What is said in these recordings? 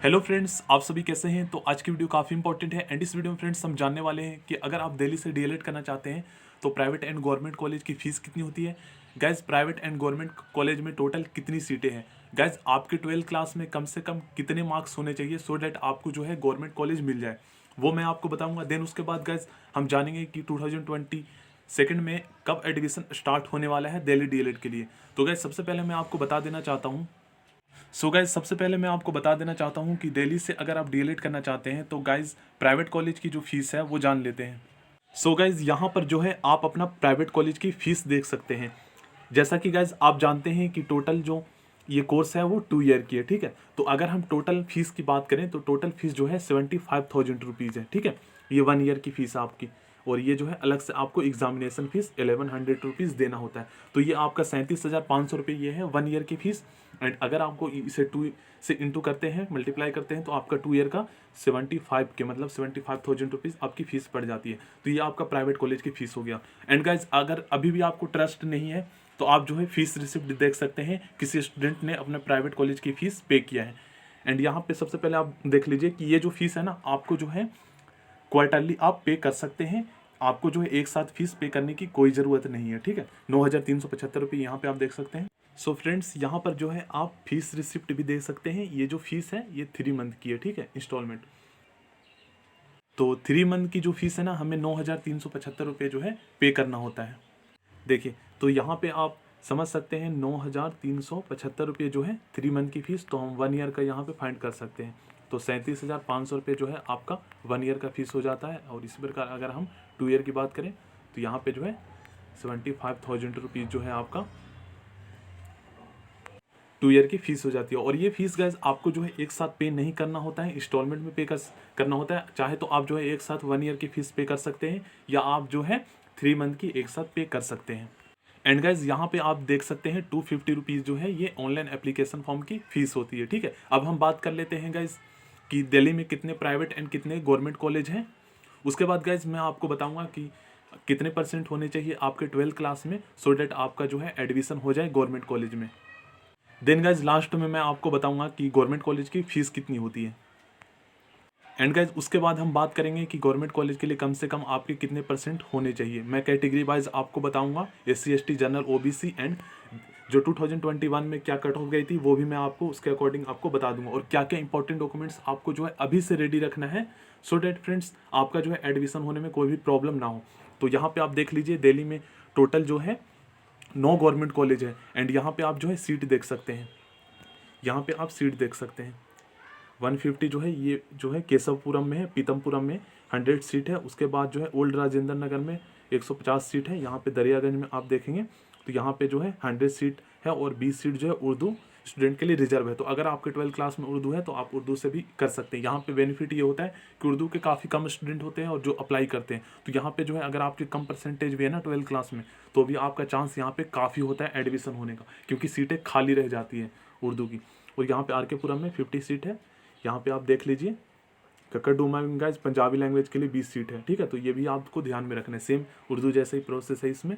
Hello friends, आप सभी कैसे हैं। तो आज की वीडियो काफ़ी इंपॉर्टेंट है एंड इस वीडियो में फ्रेंड्स हम जानने वाले हैं कि अगर आप दिल्ली से डीएलएड करना चाहते हैं तो प्राइवेट एंड गवर्नमेंट कॉलेज की फ़ीस कितनी होती है। Guys, private and government college में टोटल कितनी सीटें हैं। गाइज, आपके 12th क्लास में कम से कम कितने मार्क्स होने चाहिए सो डैट आपको जो है गवर्नमेंट कॉलेज मिल जाए, वो मैं आपको बताऊंगा। देन उसके बाद गाइज हम जानेंगे कि 2022 में कब एडमिशन स्टार्ट होने वाला है दिल्ली डीएलएड के लिए। तो गाइज सबसे पहले मैं आपको बता देना चाहता हूँ गाइज सबसे पहले मैं आपको बता देना चाहता हूँ कि दिल्ली से अगर आप डीएलएड करना चाहते हैं तो गाइज प्राइवेट कॉलेज की जो फीस है वो जान लेते हैं। गाइज यहाँ पर जो है आप अपना प्राइवेट कॉलेज की फीस देख सकते हैं। जैसा कि गाइज आप जानते हैं कि टोटल जो ये कोर्स है वो 2 ईयर की है, ठीक है। तो अगर हम टोटल फीस की बात करें तो टोटल फीस जो है 75,000 रुपीज़ है, ठीक है। ये 1 ईयर की फीस है आपकी, और ये जो है अलग से आपको एग्जामिनेशन फीस 1100 रुपीज़ देना होता है। तो ये आपका 37,500 रुपये ये है 1 ईयर की फीस। एंड अगर आपको इसे 2 से इंटू करते हैं, मल्टीप्लाई करते हैं, तो आपका 2 ईयर का 75 के मतलब 75,000 रुपीज़ आपकी फ़ीस पड़ जाती है। तो ये आपका प्राइवेट कॉलेज की फ़ीस हो गया। एंड गाइज अगर अभी भी आपको ट्रस्ट नहीं है तो आप जो है फीस रिसिप्ट देख सकते हैं, किसी स्टूडेंट ने अपने प्राइवेट कॉलेज की फ़ीस पे किया है। एंड यहाँ पे सबसे पहले आप देख लीजिए कि ये जो फीस है ना, आपको जो है क्वार्टरली आप पे कर सकते हैं। आपको जो है एक साथ फीस पे करने की कोई ज़रूरत नहीं है, ठीक है। 9,375 रुपये यहाँ पे आप देख सकते हैं। फ्रेंड्स, यहाँ पर जो है आप फीस रिसिप्ट भी देख सकते हैं। ये जो फीस है ये 3 मंथ की है, ठीक है, इंस्टॉलमेंट। तो 3 मंथ की जो फीस है ना, हमें 9,375 रुपये जो है पे करना होता है। देखिए, तो यहाँ पे आप समझ सकते हैं 9,375 रुपये जो है 3 मंथ की फीस, तो हम 1 ईयर का यहाँ पे फाइंड कर सकते हैं। तो 37,500 रुपये जो है आपका 1 ईयर का फीस हो जाता है। और इसी प्रकार अगर हम 2 ईयर की बात करें तो यहाँ पे जो है 75,000 रुपीज़ जो है आपका 2 ईयर की फीस हो जाती है। और ये फीस गाइज आपको जो है एक साथ पे नहीं करना होता है, इंस्टॉलमेंट में करना होता है। चाहे तो आप जो है एक साथ 1 ईयर की फीस पे कर सकते हैं, या आप जो है 3 मंथ की एक साथ पे कर सकते हैं। एंड गाइज यहाँ पे आप देख सकते हैं 250 रुपीज़ जो है ये ऑनलाइन एप्लीकेशन फॉर्म की फीस होती है, ठीक है। अब हम बात कर लेते हैं गाइज कि दिल्ली में कितने प्राइवेट एंड कितने गवर्नमेंट कॉलेज हैं। उसके बाद गाइज मैं आपको बताऊंगा कि कितने परसेंट होने चाहिए आपके 12th क्लास में सो डैट आपका जो है एडमिशन हो जाए गवर्नमेंट कॉलेज में। देन गाइज लास्ट में मैं आपको बताऊंगा कि गवर्नमेंट कॉलेज की फीस कितनी होती है। एंड गाइज उसके बाद हम बात करेंगे कि गवर्नमेंट कॉलेज के लिए कम से कम आपके कितने परसेंट होने चाहिए। मैं कैटेगरी वाइज आपको बताऊंगा, SC ST general OBC, and जो 2021 में क्या कट ऑफ गई थी वो भी मैं आपको उसके अकॉर्डिंग आपको बता दूंगा, और क्या क्या इंपॉर्टेंट डॉक्यूमेंट्स आपको जो है अभी से रेडी रखना है सो डैट फ्रेंड्स आपका जो है एडमिशन होने में कोई भी प्रॉब्लम ना हो। तो यहाँ पे आप देख लीजिए दिल्ली में टोटल जो है 9 गवर्नमेंट कॉलेज है। एंड यहाँ पे आप जो है सीट देख सकते हैं, यहाँ पे आप सीट देख सकते हैं 150 जो है ये जो है केशवपुरम में है, पीतमपुरम में 100 सीट है। उसके बाद जो है ओल्ड राजेंद्र नगर में 150 सीट है। यहाँ पे दरियागंज में आप देखेंगे तो यहाँ पे जो है 100 सीट है, और 20 सीट जो है उर्दू स्टूडेंट के लिए रिजर्व है। तो अगर आपके 12th क्लास में उर्दू है तो आप उर्दू से भी कर सकते हैं। यहाँ पे बेनिफिट ये होता है कि उर्दू के काफ़ी कम स्टूडेंट होते हैं और जो अप्लाई करते हैं, तो यहाँ पे जो है अगर आपके कम परसेंटेज भी है ना 12th क्लास में, तो भी आपका चांस यहाँ पे काफ़ी होता है एडमिशन होने का, क्योंकि सीटें खाली रह जाती हैं उर्दू की। और यहाँ पे RK पुरम में 50 सीट है। यहाँ पे आप देख लीजिए ककरडुमा में गाइस पंजाबी लैंग्वेज के लिए 20 सीट है, ठीक है। तो ये भी आपको ध्यान में रखना है, सेम उर्दू जैसा ही प्रोसेस है इसमें।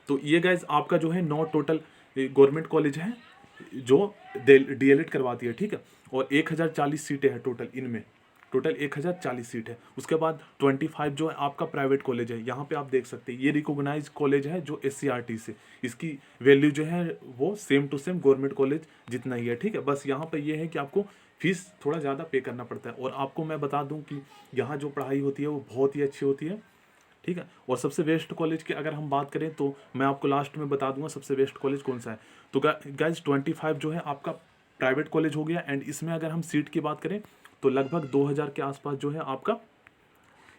तो ये गाइस आपका जो है 9 टोटल गवर्नमेंट कॉलेज है जो डीएलएड करवाती है, ठीक है। और 1,040 सीटें हैं टोटल, इनमें टोटल 1,040 सीट है। उसके बाद 25 जो है आपका प्राइवेट कॉलेज है। यहाँ पे आप देख सकते हैं ये रिकॉग्नाइज कॉलेज है जो SCRT से, इसकी वैल्यू जो है वो same to same government college जितना ही है, ठीक है। बस यहाँ पे ये है कि आपको फीस थोड़ा ज़्यादा पे करना पड़ता है। और आपको मैं बता दूँ कि यहाँ जो पढ़ाई होती है वो बहुत ही अच्छी होती है, ठीक है। और सबसे बेस्ट कॉलेज की अगर हम बात करें तो मैं आपको लास्ट में बता दूंगा सबसे बेस्ट कॉलेज कौन सा है। तो गाइज 25 जो है आपका प्राइवेट कॉलेज हो गया। एंड इसमें अगर हम सीट की बात करें तो लगभग 2,000 के आसपास जो है आपका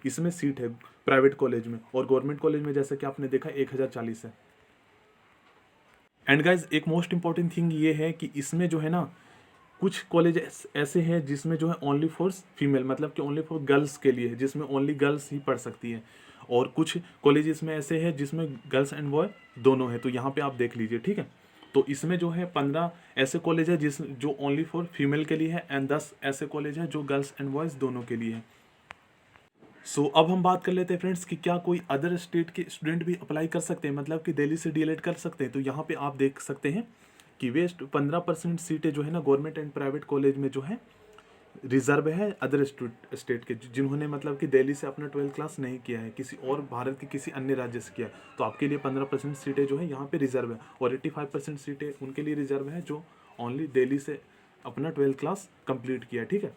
इसमें सीट है प्राइवेट कॉलेज में, और गवर्नमेंट कॉलेज में जैसे कि आपने देखा 1,040 है। एंड गाइज एक मोस्ट इंपॉर्टेंट थिंग ये है कि इसमें जो है ना कुछ कॉलेज ऐसे हैं जिसमें जो है ओनली फॉर फीमेल, मतलब कि ओनली फॉर गर्ल्स के लिए है, जिसमें ओनली गर्ल्स ही पढ़ सकती है। और कुछ कॉलेजेस में ऐसे हैं जिसमें गर्ल्स एंड बॉय दोनों है। तो यहाँ पे आप देख लीजिए, ठीक है। तो इसमें जो है 15 ऐसे कॉलेज है जो ओनली फॉर फीमेल के लिए है, एंड 10 ऐसे कॉलेज है जो गर्ल्स एंड बॉयज़ दोनों के लिए है। अब हम बात कर लेते हैं फ्रेंड्स कि क्या कोई अदर स्टेट के स्टूडेंट भी अप्लाई कर सकते हैं, मतलब कि दिल्ली से डीएलएड कर सकते हैं। तो यहाँ पे आप देख सकते हैं कि वेस्ट 15% सीटें जो है ना गवर्नमेंट एंड प्राइवेट कॉलेज में जो है रिजर्व है अदर स्टेट के, जिन्होंने मतलब कि दिल्ली से अपना 12th क्लास नहीं किया है, किसी और भारत के किसी अन्य राज्य से किया है, तो आपके लिए 15% सीटें जो है यहाँ पे रिजर्व है, और 85% सीटें उनके लिए रिजर्व है जो ओनली दिल्ली से अपना 12th क्लास कंप्लीट किया है। ठीक है,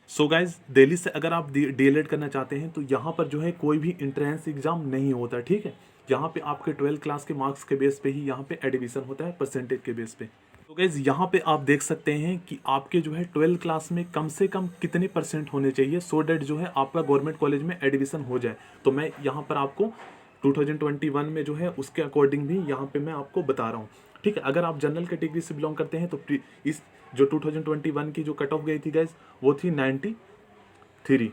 सो गाइज दिल्ली से अगर आप डीएलएड करना चाहते हैं तो यहाँ पर जो है कोई भी इंट्रेंस एग्जाम नहीं होता। ठीक है, यहाँ पे आपके 12th क्लास के मार्क्स के बेस पे ही यहाँ पे एडमिशन होता है, परसेंटेज के बेस पे। तो गाइज यहाँ पे आप देख सकते हैं कि आपके जो है 12th क्लास में कम से कम कितने % होने चाहिए, सो डैट जो है आपका गवर्नमेंट कॉलेज में एडमिशन हो जाए। तो मैं यहाँ पर आपको 2021 में जो है उसके अकॉर्डिंग भी यहाँ पे मैं आपको बता रहा हूँ। ठीक है, अगर आप जनरल कैटेगरी से बिलोंग करते हैं तो इस जो 2021 की जो कट ऑफ गई थी गाइज वो थी 93।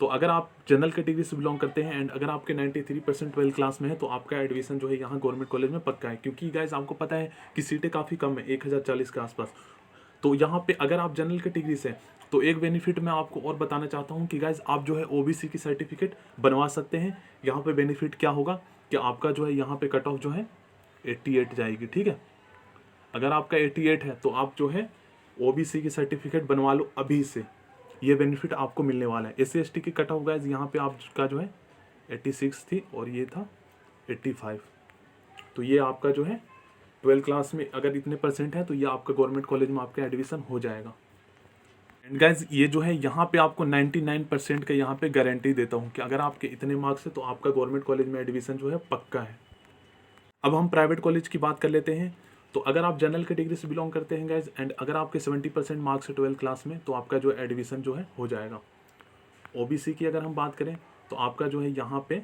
तो अगर आप जनरल कैटेगरी से बिलोंग करते हैं एंड अगर आपके 93% 12th क्लास में है तो आपका एडमिशन जो है यहाँ गवर्नमेंट कॉलेज में पक्का है, क्योंकि गाइज आपको पता है कि सीटें काफ़ी कम है, 1040 के आसपास। तो यहाँ पे अगर आप जनरल कैटेगरी से, तो एक बेनिफिट मैं आपको और बताना चाहता हूँ कि गाइज आप जो है ओबीसी की सर्टिफिकेट बनवा सकते हैं। यहाँ पे बेनिफिट क्या होगा कि आपका जो है यहाँ पे कट ऑफ जो है 88 जाएगी। ठीक है, अगर आपका 88 है तो आप जो है ओबीसी की सर्टिफिकेट बनवा लो अभी से, ये बेनिफिट आपको मिलने वाला है। SC ST की कट ऑफ गाइज यहाँ पे आपका जो है 86 थी और ये था 85। तो ये आपका जो है 12th क्लास में अगर इतने % है तो ये आपका गवर्नमेंट कॉलेज में आपका एडमिशन हो जाएगा। एंड गाइज ये जो है यहाँ पे आपको 99% का यहाँ पे गारंटी देता हूँ कि अगर आपके इतने मार्क्स है तो आपका गवर्नमेंट कॉलेज में एडमिशन जो है पक्का है। अब हम प्राइवेट कॉलेज की बात कर लेते हैं। तो अगर आप जनरल कैटेगरी से बिलोंग करते हैं गाइज एंड अगर आपके 70% मार्क्स है 12th क्लास में तो आपका जो एडमिशन जो है हो जाएगा। ओबीसी की अगर हम बात करें तो आपका जो है यहाँ पे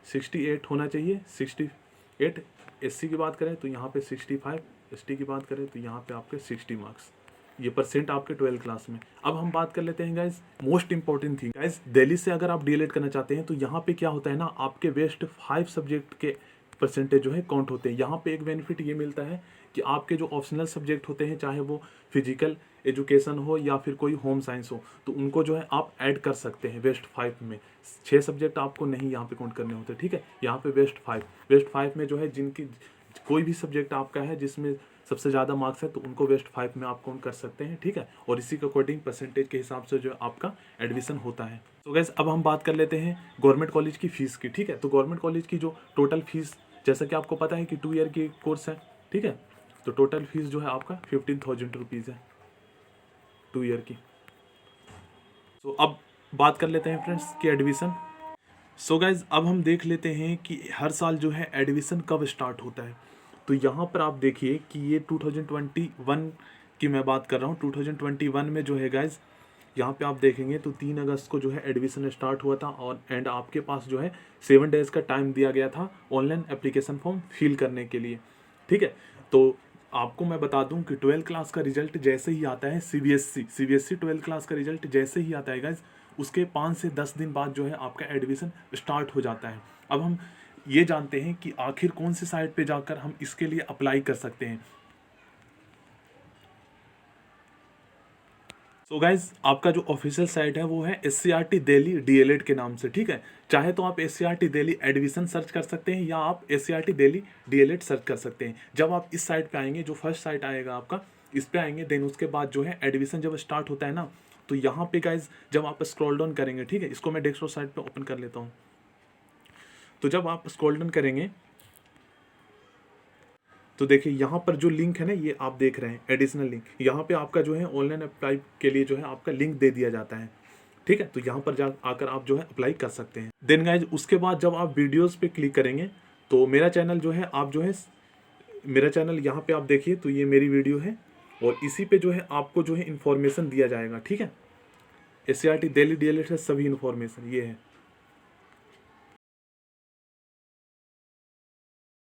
68 होना चाहिए, 68। SC की बात करें तो यहाँ पे 65, ST की बात करें तो यहाँ पे आपके 60 मार्क्स, ये % आपके 12th क्लास में। अब हम बात कर लेते हैं guys most important thing. Guys Delhi से अगर आप डीएलएड करना चाहते हैं तो यहाँ पे क्या होता है ना, आपके बेस्ट 5 सब्जेक्ट के % जो है काउंट होते हैं। यहाँ पे एक बेनिफिट ये मिलता है कि आपके जो ऑप्शनल सब्जेक्ट होते हैं, चाहे वो फिजिकल एजुकेशन हो या फिर कोई होम साइंस हो, तो उनको जो है आप ऐड कर सकते हैं बेस्ट 5 में। 6 सब्जेक्ट आपको नहीं यहाँ पे काउंट करने होते। ठीक है, यहाँ पे बेस्ट 5 में जो है जिनकी कोई भी सब्जेक्ट आपका है जिसमें सबसे ज़्यादा मार्क्स है तो उनको बेस्ट 5 में आप काउंट कर सकते हैं। ठीक है, और इसी के अकॉर्डिंग % के हिसाब से जो आपका एडमिशन होता है। तो गैस अब हम बात कर लेते हैं गवर्नमेंट कॉलेज की फ़ीस की। ठीक है, तो गवर्नमेंट कॉलेज की जो टोटल फीस, जैसा कि आपको पता है कि 2 ईयर की कोर्स है। ठीक है, तो टोटल फीस जो है आपका 15,000 रुपीज़ है 2 ईयर की। तो अब बात कर लेते हैं फ्रेंड्स कि एडमिशन। सो गाइज अब हम देख लेते हैं कि हर साल जो है एडमिशन कब स्टार्ट होता है। तो यहाँ पर आप देखिए कि ये 2021 की मैं बात कर रहा हूँ। 2021 में जो है गाइज यहाँ पे आप देखेंगे तो 3 अगस्त को जो है एडमिशन स्टार्ट हुआ था, और एंड आपके पास जो है 7 डेज़ का टाइम दिया गया था ऑनलाइन एप्लीकेशन फॉर्म फिल करने के लिए। ठीक है, तो आपको मैं बता दूं कि 12th क्लास का रिजल्ट जैसे ही आता है, CBSE 12th क्लास का रिजल्ट जैसे ही आता है गाइज, उसके 5 से 10 दिन बाद जो है आपका एडमिशन स्टार्ट हो जाता है। अब हम ये जानते हैं कि आखिर कौन सी साइट पे जाकर हम इसके लिए अप्लाई कर सकते हैं। सो गाइज आपका जो ऑफिशियल साइट है वो है SCRT दिल्ली DLED के नाम से। ठीक है, चाहे तो आप SCRT दिल्ली एडमिशन सर्च कर सकते हैं या आप SCRT दिल्ली DLED सर्च कर सकते हैं। जब आप इस साइट पे आएंगे, जो फर्स्ट साइट आएगा आपका, इस पे आएंगे, देन उसके बाद जो है एडमिशन जब स्टार्ट होता है ना, तो यहाँ पे गाइज जब आप स्क्रॉल डाउन करेंगे, ठीक है, इसको मैं डेस्कटॉप साइट पे ओपन कर लेता हूँ। तो जब आप स्क्रॉल डाउन करेंगे तो देखिए यहाँ पर जो लिंक है ना, ये आप देख रहे हैं एडिशनल लिंक, यहाँ पे आपका जो है ऑनलाइन अप्लाई के लिए जो है आपका लिंक दे दिया जाता है। ठीक है, तो यहाँ पर जा आकर आप जो है अप्लाई कर सकते हैं। देन गाइज उसके बाद जब आप वीडियोस पे क्लिक करेंगे तो मेरा चैनल जो है, आप जो है मेरा चैनल यहाँ पे आप देखिए तो ये मेरी वीडियो है, और इसी पे जो है आपको जो है इन्फॉर्मेशन दिया जाएगा। ठीक है, SCRT दिल्ली DLED से सभी इन्फॉर्मेशन ये है।